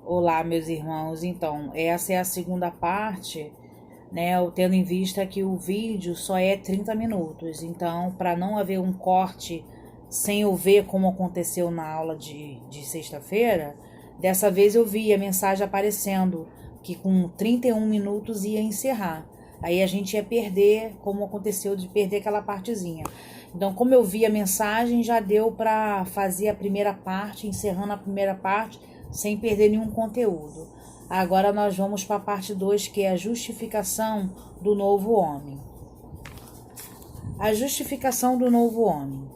Olá, meus irmãos. Então, essa é a segunda parte, né? Tendo em vista que o vídeo só é 30 minutos. Então, para não haver um corte sem eu ver como aconteceu na aula de sexta-feira, dessa vez eu vi a mensagem aparecendo que com 31 minutos ia encerrar. Aí a gente ia perder, como aconteceu de perder aquela partezinha. Então, como eu vi a mensagem, já deu para fazer a primeira parte, encerrando a primeira parte, sem perder nenhum conteúdo. Agora nós vamos para a parte 2, que é a justificação do novo homem. A justificação do novo homem.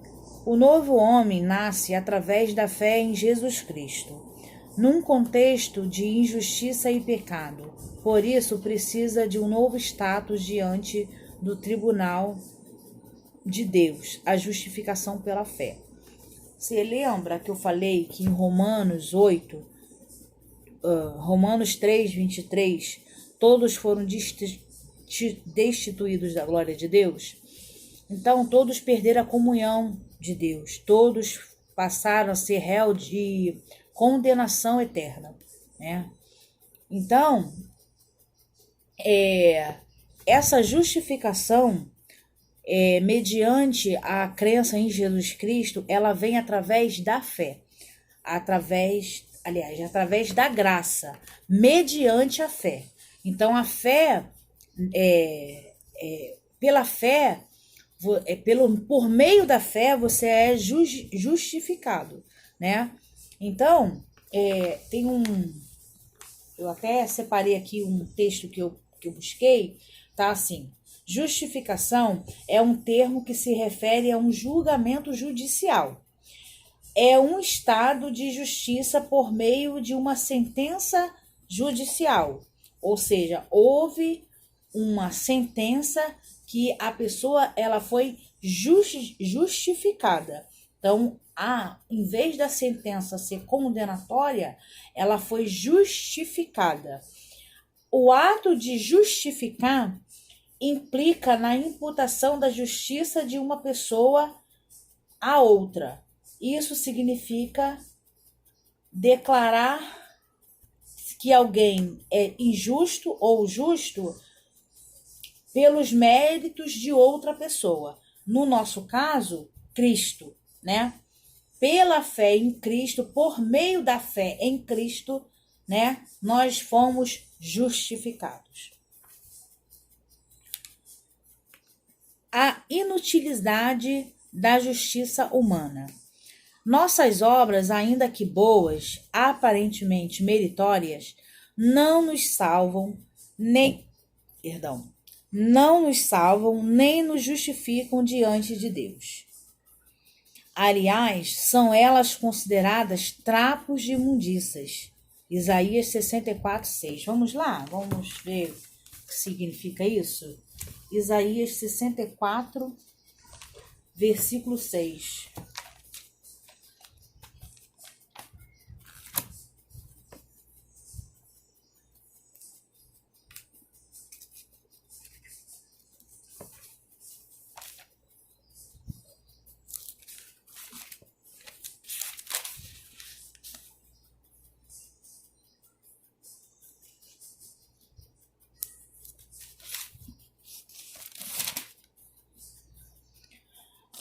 O novo homem nasce através da fé em Jesus Cristo, num contexto de injustiça e pecado. Por isso, precisa de um novo status diante do tribunal de Deus, a justificação pela fé. Você lembra que eu falei que em Romanos 8, Romanos 3, 23, todos foram destituídos da glória de Deus? Então, todos perderam a comunhão de Deus, todos passaram a ser réu de condenação eterna, né? Então, essa justificação, mediante a crença em Jesus Cristo, ela vem através da fé, através da graça, mediante a fé. Então, a fé, pela fé, por meio da fé, você é justificado, né? Então, tem eu até separei aqui um texto que eu busquei, tá assim: justificação é um termo que se refere a um julgamento judicial. É um estado de justiça por meio de uma sentença judicial. Ou seja, houve uma sentença que a pessoa ela foi justificada. Então, em vez da sentença ser condenatória, ela foi justificada. O ato de justificar implica na imputação da justiça de uma pessoa a outra. Isso significa declarar que alguém é injusto ou justo pelos méritos de outra pessoa. No nosso caso, Cristo, né? Pela fé em Cristo, por meio da fé em Cristo, né? Nós fomos justificados. A inutilidade da justiça humana. Nossas obras, ainda que boas, aparentemente meritórias, não nos salvam nem nos justificam diante de Deus. Aliás, são elas consideradas trapos de imundícias. Isaías 64:6. Vamos lá, vamos ver o que significa isso? Isaías 64, versículo 6.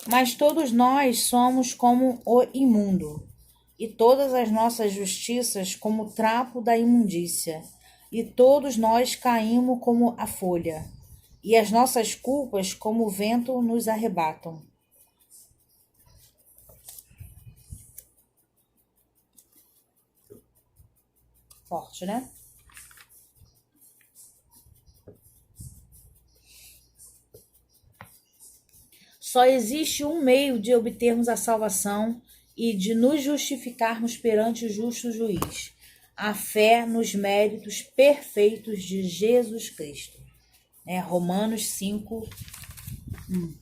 Mas todos nós somos como o imundo, e todas as nossas justiças como trapo da imundícia, e todos nós caímos como a folha, e as nossas culpas como o vento nos arrebatam. Forte, né? Só existe um meio de obtermos a salvação e de nos justificarmos perante o justo juiz: a fé nos méritos perfeitos de Jesus Cristo. Romanos 5, 1.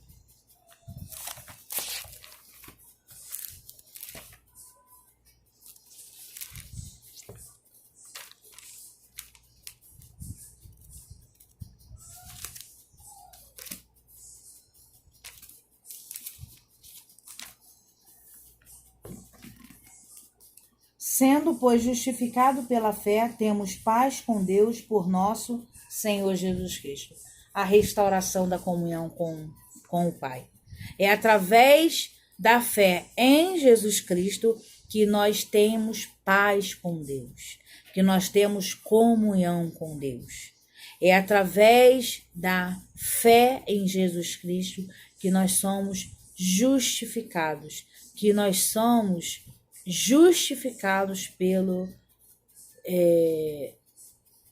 Sendo, pois, justificado pela fé, temos paz com Deus por nosso Senhor Jesus Cristo. A restauração da comunhão com o Pai. É através da fé em Jesus Cristo que nós temos paz com Deus, que nós temos comunhão com Deus. É através da fé em Jesus Cristo que nós somos justificados, que nós somos justificados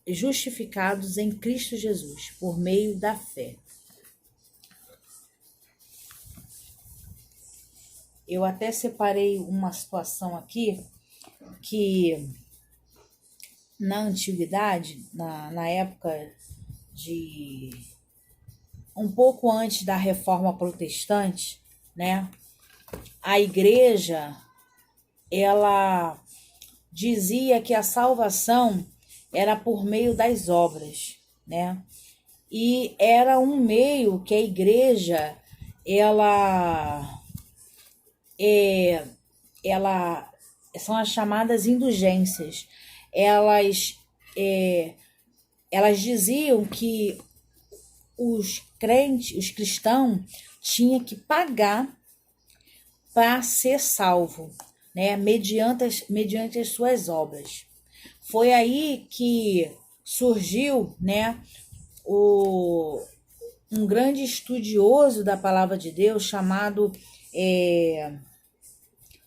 justificados em Cristo Jesus, por meio da fé. Eu até separei uma situação aqui que na antiguidade, na época de um pouco antes da Reforma Protestante, né? A igreja, ela dizia que a salvação era por meio das obras, né? E era um meio que a igreja, ela são as chamadas indulgências. Elas diziam que os crentes, os cristãos, tinham que pagar para ser salvo, né? Mediante as suas obras. Foi aí que surgiu, né, um grande estudioso da palavra de Deus chamado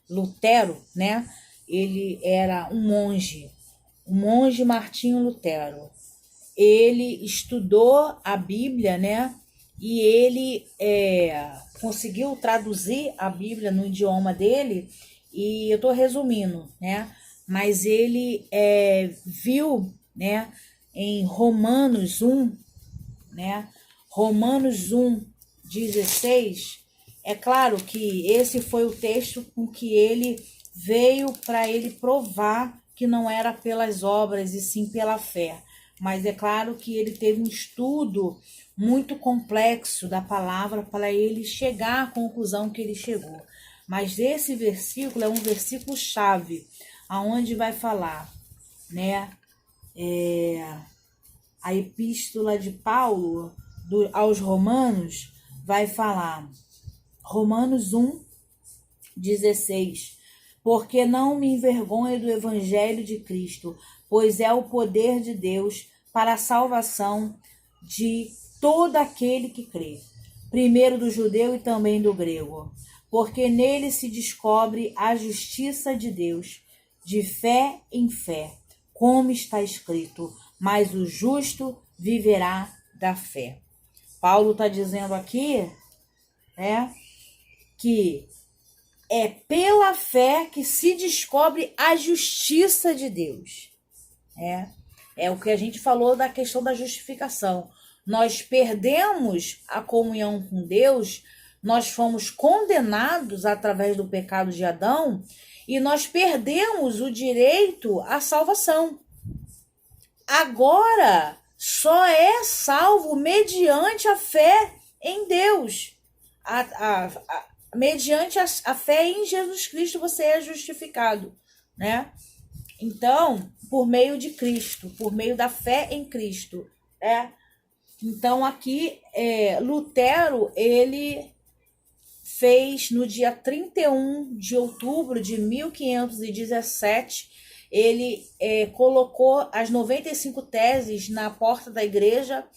Lutero, né? Ele era um monge, o monge Martinho Lutero. Ele estudou a Bíblia, né? E ele conseguiu traduzir a Bíblia no idioma dele, e eu estou resumindo, né? Mas ele viu, né, em Romanos 1, né? Romanos 1:16, é claro que esse foi o texto com que ele veio para ele provar que não era pelas obras e sim pela fé. Mas é claro que ele teve um estudo muito complexo da palavra para ele chegar à conclusão que ele chegou. Mas esse versículo é um versículo chave, aonde vai falar, né? A epístola de Paulo aos Romanos vai falar, Romanos 1:16, porque não me envergonho do evangelho de Cristo, pois é o poder de Deus para a salvação de todo aquele que crê, primeiro do judeu e também do grego, porque nele se descobre a justiça de Deus, de fé em fé, como está escrito, mas o justo viverá da fé. Paulo está dizendo aqui, né, que é pela fé que se descobre a justiça de Deus. É o que a gente falou da questão da justificação. Nós perdemos a comunhão com Deus, nós fomos condenados através do pecado de Adão e nós perdemos o direito à salvação. Agora, só é salvo mediante a fé em Deus. Mediante a fé em Jesus Cristo você é justificado, né? Então, por meio de Cristo, por meio da fé em Cristo, Então, aqui, Lutero, ele fez no dia 31 de outubro de 1517, ele colocou as 95 teses na porta da igreja,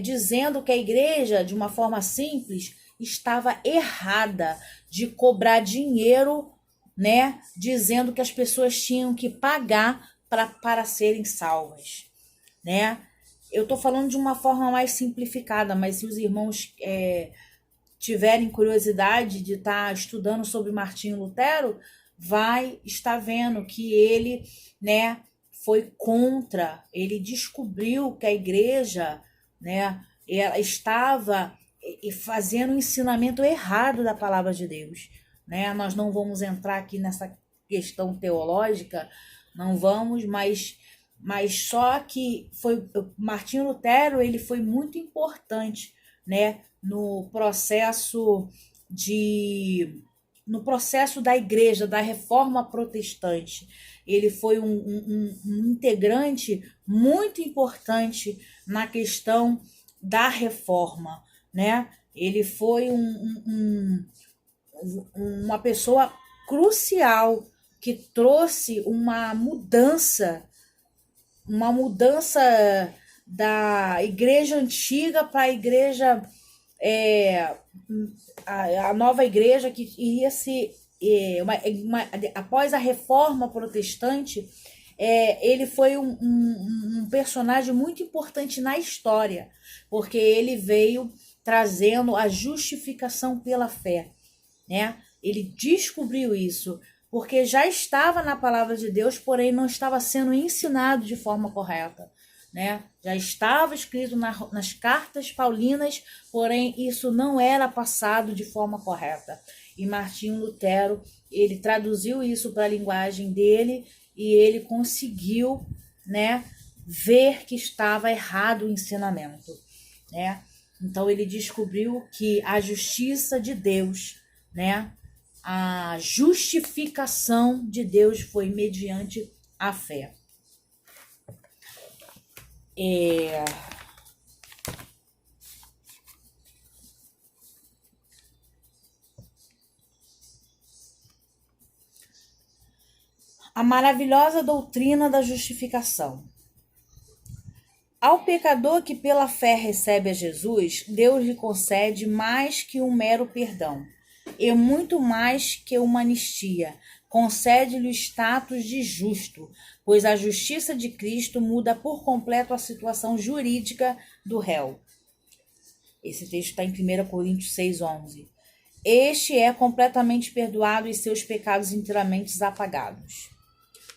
dizendo que a igreja, de uma forma simples, estava errada de cobrar dinheiro, né, dizendo que as pessoas tinham que pagar para serem salvas, né? Eu estou falando de uma forma mais simplificada, mas se os irmãos tiverem curiosidade de estar estudando sobre Martinho Lutero, vai estar vendo que ele, né, foi contra, ele descobriu que a igreja, né, ela estava fazendo um ensinamento errado da palavra de Deus, né? Nós não vamos entrar aqui nessa questão teológica, não vamos, mas só que Martinho Lutero, ele foi muito importante, né, no processo de no processo da igreja, da reforma protestante. Ele foi um integrante muito importante na questão da reforma, né? Ele foi uma pessoa crucial que trouxe uma mudança da igreja antiga para a igreja, a nova igreja que iria se após a reforma protestante. Ele foi um personagem muito importante na história, porque ele veio trazendo a justificação pela fé, né? Ele descobriu isso, porque já estava na palavra de Deus, porém não estava sendo ensinado de forma correta, né? Já estava escrito nas cartas paulinas, porém isso não era passado de forma correta. E Martinho Lutero, ele traduziu isso para a linguagem dele e ele conseguiu, né, ver que estava errado o ensinamento, né? Então ele descobriu que a justiça de Deus, né, a justificação de Deus foi mediante a fé. A maravilhosa doutrina da justificação. Ao pecador que pela fé recebe a Jesus, Deus lhe concede mais que um mero perdão, e muito mais que uma anistia. Concede-lhe o status de justo, pois a justiça de Cristo muda por completo a situação jurídica do réu. Esse texto está em 1 Coríntios 6:11. Este é completamente perdoado e seus pecados inteiramente apagados.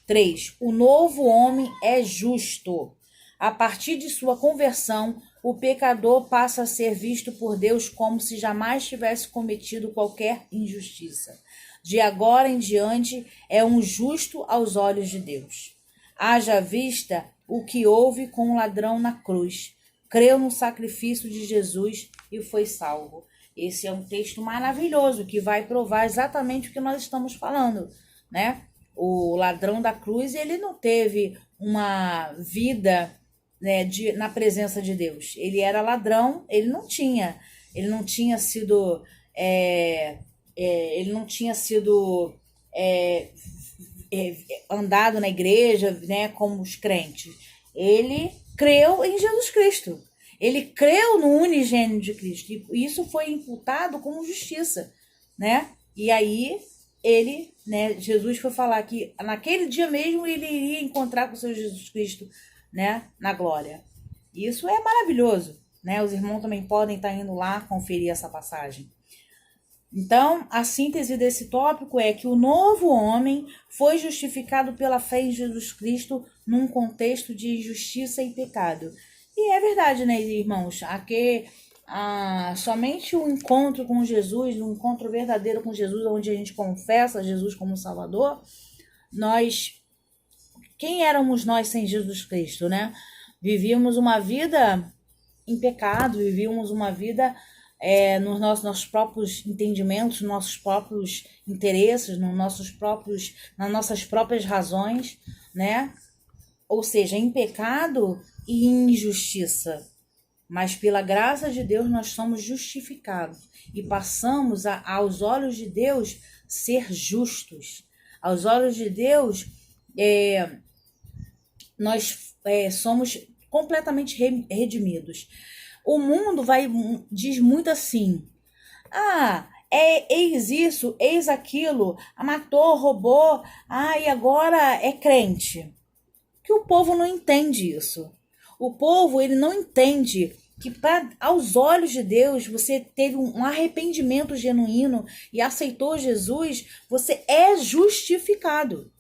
3. O novo homem é justo. A partir de sua conversão, o pecador passa a ser visto por Deus como se jamais tivesse cometido qualquer injustiça. De agora em diante, é um justo aos olhos de Deus. Haja vista o que houve com o ladrão na cruz. Creu no sacrifício de Jesus e foi salvo. Esse é um texto maravilhoso que vai provar exatamente o que nós estamos falando, né? O ladrão da cruz, ele não teve uma vida, né, na presença de Deus. Ele era ladrão, ele não tinha sido andado na igreja, né, como os crentes. Ele creu em Jesus Cristo. Ele creu no unigênito de Cristo. E isso foi imputado como justiça, né? E aí ele, né, Jesus foi falar que naquele dia mesmo ele iria encontrar com o seu Jesus Cristo, né, na glória. Isso é maravilhoso, né? Os irmãos também podem estar indo lá conferir essa passagem. Então, a síntese desse tópico é que o novo homem foi justificado pela fé em Jesus Cristo num contexto de injustiça e pecado. E é verdade, né, irmãos? Aqui, somente o encontro com Jesus, um encontro verdadeiro com Jesus, onde a gente confessa Jesus como Salvador, quem éramos nós sem Jesus Cristo, né? Vivíamos uma vida em pecado, vivíamos uma vida nos nossos próprios entendimentos, nos nossos próprios interesses, nas nossas próprias razões, né? Ou seja, em pecado e em injustiça. Mas pela graça de Deus nós somos justificados e passamos aos olhos de Deus ser justos. Aos olhos de Deus, nós somos completamente redimidos. O mundo diz muito assim: eis isso, eis aquilo, matou, roubou, e agora é crente. Que o povo não entende isso. O povo, ele não entende que aos olhos de Deus, você teve um arrependimento genuíno e aceitou Jesus, você é justificado.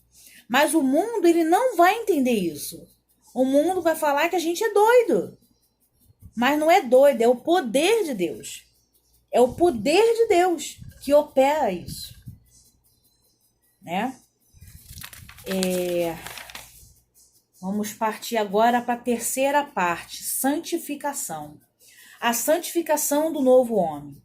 Mas o mundo, ele não vai entender isso. O mundo vai falar que a gente é doido. Mas não é doido, é o poder de Deus. É o poder de Deus que opera isso, né? Vamos partir agora para a terceira parte, santificação. A santificação do novo homem.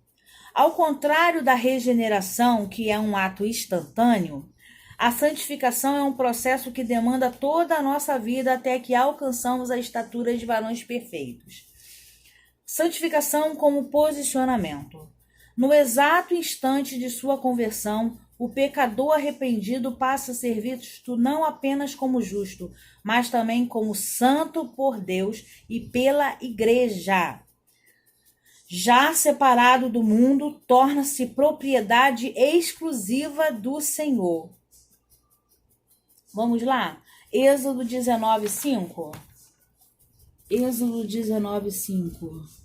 Ao contrário da regeneração, que é um ato instantâneo, a santificação é um processo que demanda toda a nossa vida até que alcançamos a estatura de varões perfeitos. Santificação como posicionamento. No exato instante de sua conversão, o pecador arrependido passa a ser visto não apenas como justo, mas também como santo por Deus e pela igreja. Já separado do mundo, torna-se propriedade exclusiva do Senhor. Vamos lá? Êxodo 19:5. Êxodo 19:5.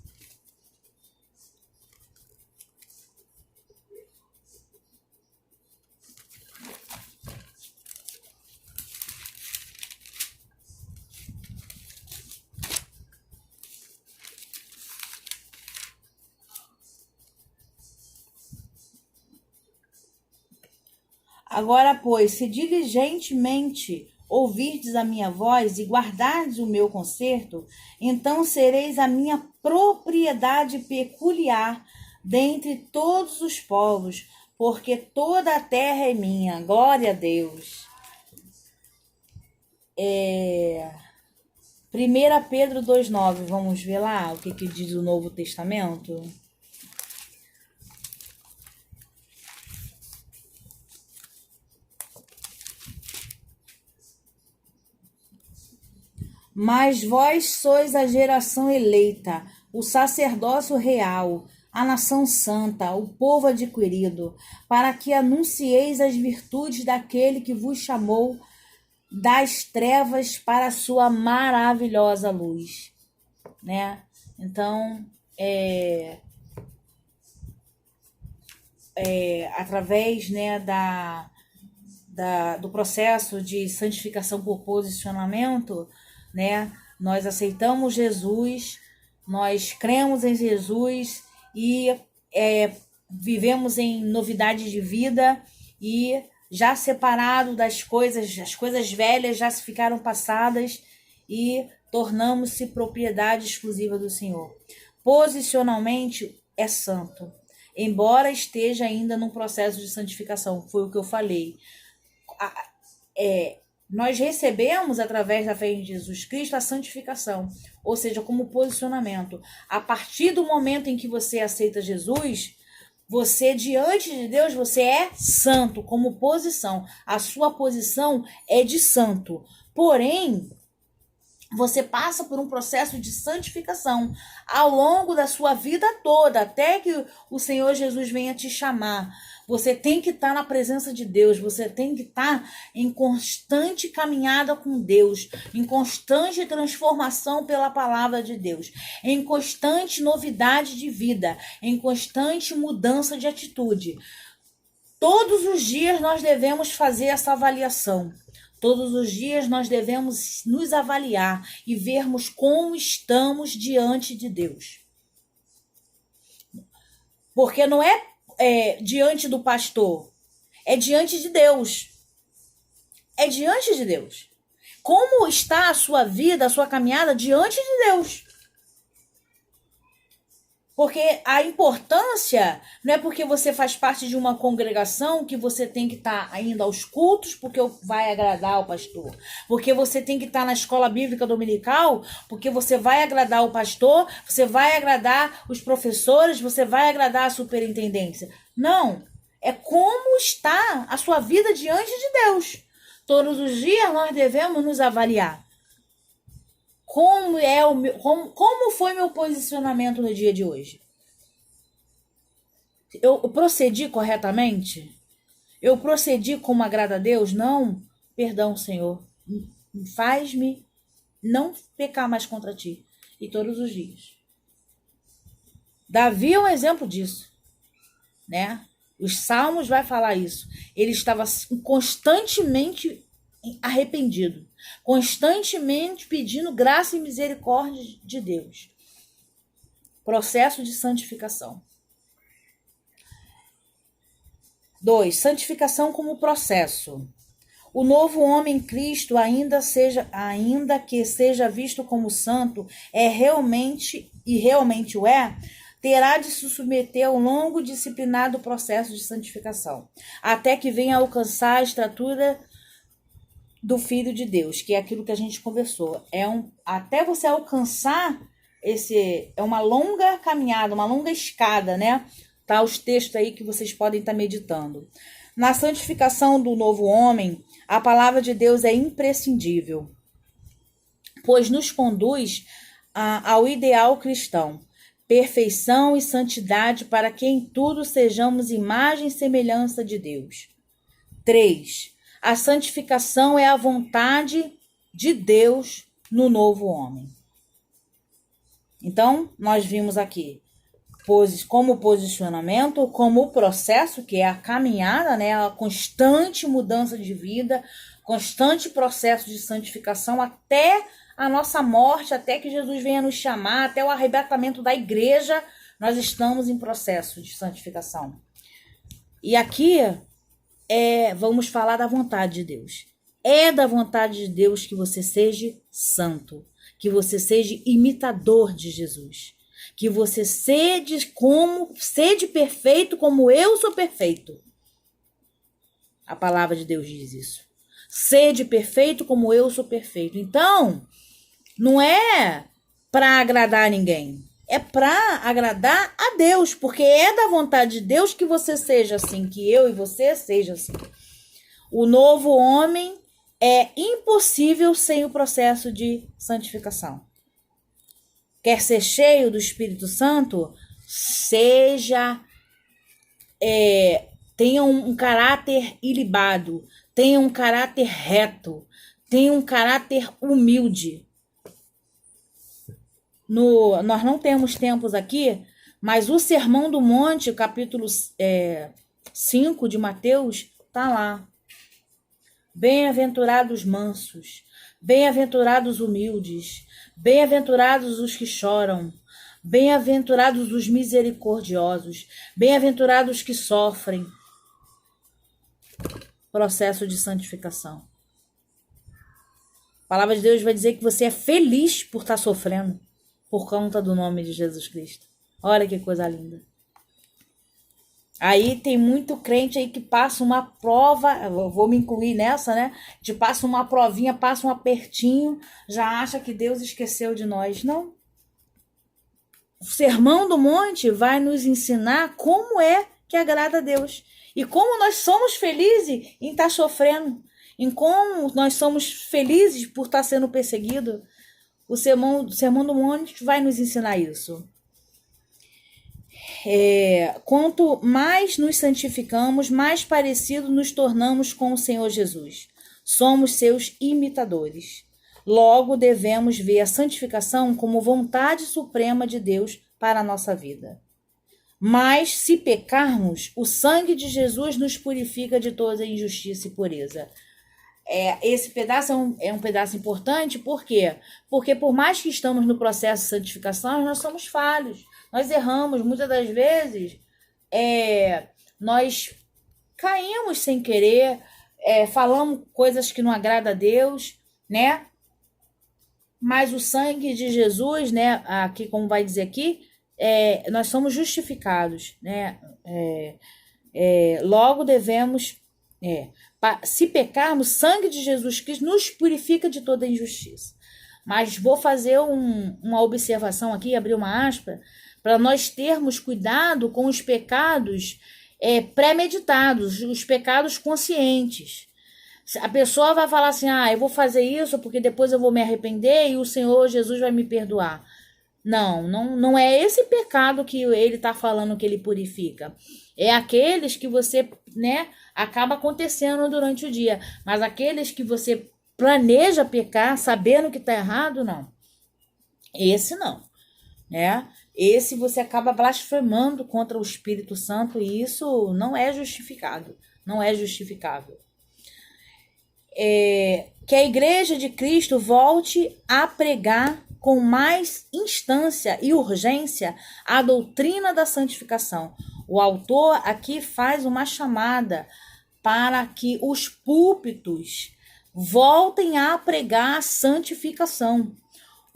Agora, pois, se diligentemente ouvirdes a minha voz e guardardes o meu conserto, então sereis a minha propriedade peculiar dentre todos os povos, porque toda a terra é minha. Glória a Deus. 1 Pedro 2,9, vamos ver lá o que diz o Novo Testamento? Mas vós sois a geração eleita, o sacerdócio real, a nação santa, o povo adquirido, para que anuncieis as virtudes daquele que vos chamou das trevas para a sua maravilhosa luz, né? Então, através, né, do processo de santificação por posicionamento, né, nós aceitamos Jesus, nós cremos em Jesus e vivemos em novidade de vida e já separado das coisas, as coisas velhas já se ficaram passadas e tornamos-se propriedade exclusiva do Senhor. Posicionalmente é santo, embora esteja ainda num processo de santificação, foi o que eu falei. Nós recebemos, através da fé em Jesus Cristo, a santificação, ou seja, como posicionamento. A partir do momento em que você aceita Jesus, você, diante de Deus, você é santo, como posição. A sua posição é de santo. Porém, você passa por um processo de santificação ao longo da sua vida toda, até que o Senhor Jesus venha te chamar. Você tem que estar na presença de Deus, você tem que estar em constante caminhada com Deus, em constante transformação pela palavra de Deus, em constante novidade de vida, em constante mudança de atitude. Todos os dias nós devemos fazer essa avaliação. Todos os dias nós devemos nos avaliar e vermos como estamos diante de Deus. Porque não é diante do pastor, é diante de Deus. É diante de Deus. Como está a sua vida, a sua caminhada diante de Deus? Porque a importância não é porque você faz parte de uma congregação que você tem que estar indo aos cultos porque vai agradar o pastor. Porque você tem que estar na escola bíblica dominical porque você vai agradar o pastor, você vai agradar os professores, você vai agradar a superintendência. Não, é como está a sua vida diante de Deus. Todos os dias nós devemos nos avaliar. Como foi meu posicionamento no dia de hoje? Eu procedi corretamente? Eu procedi como agrada a Deus? Não. Perdão, Senhor. Faz-me não pecar mais contra ti. E todos os dias. Davi é um exemplo disso, né? Os Salmos vai falar isso. Ele estava constantemente arrependido, constantemente pedindo graça e misericórdia de Deus. Processo de santificação. 2. Santificação como processo. O novo homem em Cristo, ainda que seja visto como santo, realmente o é, terá de se submeter ao longo e disciplinado processo de santificação, até que venha a alcançar a estatura do Filho de Deus, que é aquilo que a gente conversou. Até você alcançar é uma longa caminhada, uma longa escada, né? Tá os textos aí que vocês podem estar meditando. Na santificação do novo homem, a palavra de Deus é imprescindível, pois nos conduz ao ideal cristão, perfeição e santidade, para que em tudo sejamos imagem e semelhança de Deus. 3. A santificação é a vontade de Deus no novo homem. Então, nós vimos aqui como posicionamento, como o processo, que é a caminhada, né, a constante mudança de vida, constante processo de santificação até a nossa morte, até que Jesus venha nos chamar, até o arrebatamento da igreja, nós estamos em processo de santificação. E aqui vamos falar da vontade de Deus. É da vontade de Deus que você seja santo, que você seja imitador de Jesus, que você sede perfeito como eu sou perfeito. A palavra de Deus diz isso. Sede perfeito como eu sou perfeito. Então, não é para agradar ninguém, é para agradar a Deus, porque é da vontade de Deus que você seja assim, que eu e você seja assim. O novo homem é impossível sem o processo de santificação. Quer ser cheio do Espírito Santo? Tenha um caráter ilibado, tenha um caráter reto, tenha um caráter humilde. Nós não temos tempos aqui, mas o Sermão do Monte, capítulo 5 de Mateus, está lá. Bem-aventurados mansos, bem-aventurados humildes, bem-aventurados os que choram, bem-aventurados os misericordiosos, bem-aventurados que sofrem. Processo de santificação. A palavra de Deus vai dizer que você é feliz por estar sofrendo por conta do nome de Jesus Cristo. Olha que coisa linda. Aí tem muito crente aí que passa uma prova, eu vou me incluir nessa, né? De passa uma provinha, passa um apertinho, já acha que Deus esqueceu de nós. Não. O Sermão do Monte vai nos ensinar como é que agrada a Deus. E como nós somos felizes em estar sofrendo. Em como nós somos felizes por estar sendo perseguido. O Sermão do Monte vai nos ensinar isso. Quanto mais nos santificamos, mais parecidos nos tornamos com o Senhor Jesus. Somos seus imitadores. Logo, devemos ver a santificação como vontade suprema de Deus para a nossa vida. Mas, se pecarmos, o sangue de Jesus nos purifica de toda injustiça e pureza. Esse pedaço é um pedaço importante, por quê? Porque por mais que estamos no processo de santificação, nós somos falhos, nós erramos, muitas das vezes nós caímos sem querer, falamos coisas que não agradam a Deus, né? Mas o sangue de Jesus, né, aqui como vai dizer aqui, nós somos justificados, né? Logo devemos... se pecarmos, o sangue de Jesus Cristo nos purifica de toda injustiça. Mas vou fazer uma observação aqui, abrir uma aspa, para nós termos cuidado com os pecados pré-meditados, os pecados conscientes. A pessoa vai falar assim, eu vou fazer isso porque depois eu vou me arrepender e o Senhor Jesus vai me perdoar. Não é esse pecado que ele está falando que ele purifica. É aqueles que você, né, acaba acontecendo durante o dia. Mas aqueles que você planeja pecar, sabendo que está errado, não. Esse não, né? Esse você acaba blasfemando contra o Espírito Santo e isso não é justificado. Não é justificável. Que a Igreja de Cristo volte a pregar com mais instância e urgência a doutrina da santificação. O autor aqui faz uma chamada para que os púlpitos voltem a pregar a santificação.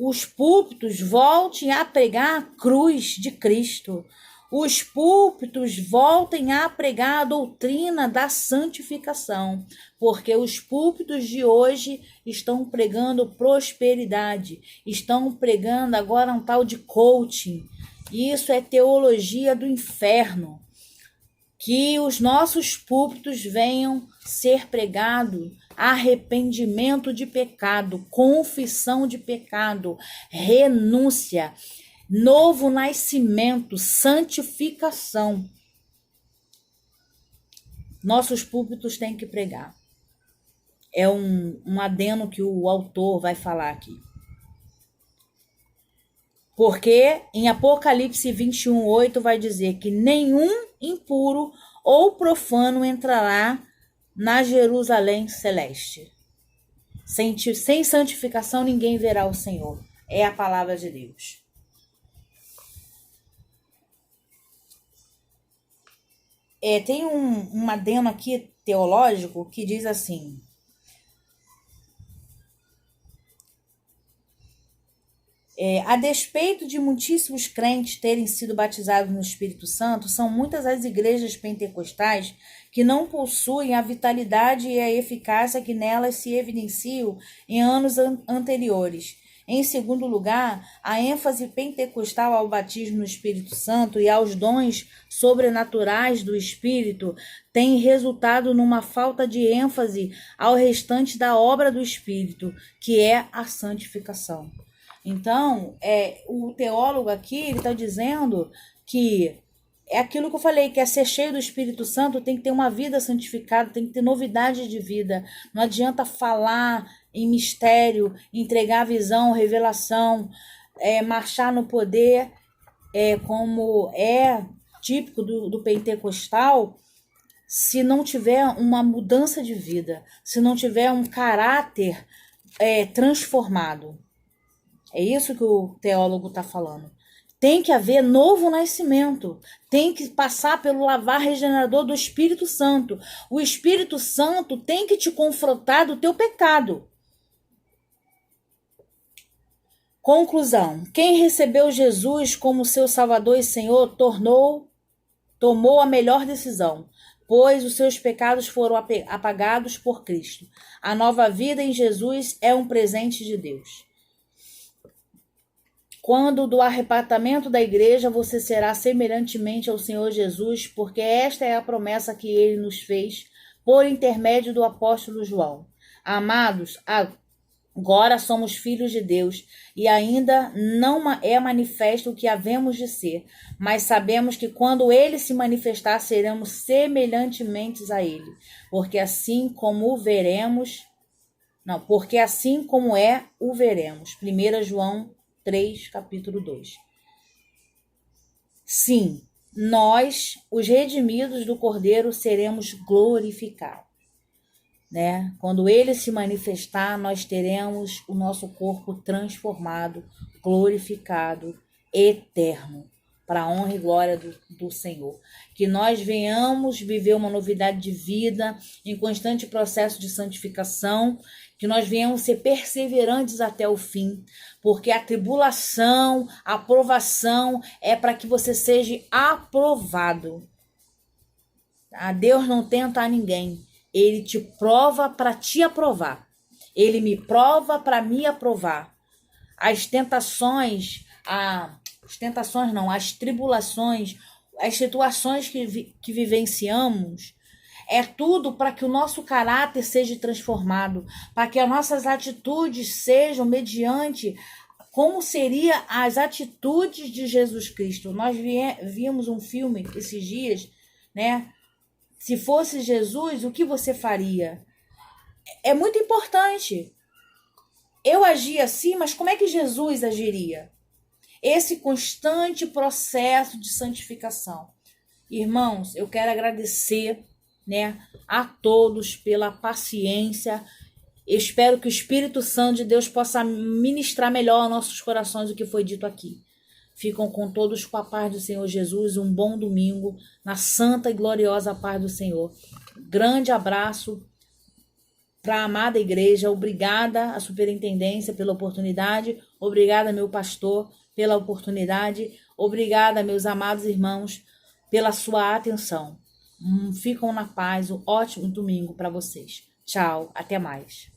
os púlpitos voltem a pregar a cruz de Cristo. Os púlpitos voltem a pregar a doutrina da santificação, porque os púlpitos de hoje estão pregando prosperidade, estão pregando agora um tal de coaching. Isso é teologia do inferno. Que os nossos púlpitos venham ser pregados arrependimento de pecado, confissão de pecado, renúncia, novo nascimento, santificação. Nossos púlpitos têm que pregar. É um adeno que o autor vai falar aqui. Porque em Apocalipse 21:8 vai dizer que nenhum impuro ou profano entrará na Jerusalém celeste. Sem santificação ninguém verá o Senhor. É a palavra de Deus. Tem um adeno aqui teológico que diz assim: a despeito de muitíssimos crentes terem sido batizados no Espírito Santo, são muitas as igrejas pentecostais que não possuem a vitalidade e a eficácia que nelas se evidenciam em anos anteriores. Em segundo lugar, a ênfase pentecostal ao batismo no Espírito Santo e aos dons sobrenaturais do Espírito tem resultado numa falta de ênfase ao restante da obra do Espírito, que é a santificação. Então, o teólogo aqui, ele está dizendo que é aquilo que eu falei, que é ser cheio do Espírito Santo, tem que ter uma vida santificada, tem que ter novidade de vida. Não adianta falar em mistério, entregar visão, revelação, marchar no poder, como é típico do pentecostal, se não tiver uma mudança de vida, se não tiver um caráter transformado. É isso que o teólogo está falando. Tem que haver novo nascimento. Tem que passar pelo lavar regenerador do Espírito Santo. O Espírito Santo tem que te confrontar do teu pecado. Conclusão. Quem recebeu Jesus como seu Salvador e Senhor tomou a melhor decisão, pois os seus pecados foram apagados por Cristo. A nova vida em Jesus é um presente de Deus. Quando do arrebatamento da igreja, você será semelhantemente ao Senhor Jesus, porque esta é a promessa que ele nos fez por intermédio do apóstolo João. Amados, agora somos filhos de Deus e ainda não é manifesto o que havemos de ser, mas sabemos que quando ele se manifestar, seremos semelhantemente a ele, porque assim como o veremos. 1 João 3, capítulo 2. Sim, nós, os redimidos do Cordeiro, seremos glorificados. Né? Quando ele se manifestar, nós teremos o nosso corpo transformado, glorificado, eterno, para a honra e glória do Senhor. Que nós venhamos viver uma novidade de vida em constante processo de santificação, que nós venhamos ser perseverantes até o fim, porque a tribulação, a provação é para que você seja aprovado. Deus não tenta a ninguém. Ele te prova para te aprovar. Ele me prova para me aprovar. As tribulações, as situações que vivenciamos, é tudo para que o nosso caráter seja transformado, para que as nossas atitudes sejam mediante como seriam as atitudes de Jesus Cristo. Nós vimos um filme esses dias, né? Se fosse Jesus, o que você faria? É muito importante. Eu agi assim, mas como é que Jesus agiria? Esse constante processo de santificação. Irmãos, eu quero agradecer, né, a todos pela paciência. Eu espero que o Espírito Santo de Deus possa ministrar melhor aos nossos corações o que foi dito aqui. Ficam com todos com a paz do Senhor Jesus. Um bom domingo na santa e gloriosa paz do Senhor. Grande abraço. para a amada igreja. Obrigada à superintendência pela oportunidade. Obrigada, meu pastor, pela oportunidade. Obrigada, meus amados irmãos, pela sua atenção. Ficam na paz. Um ótimo domingo para vocês. Tchau, até mais.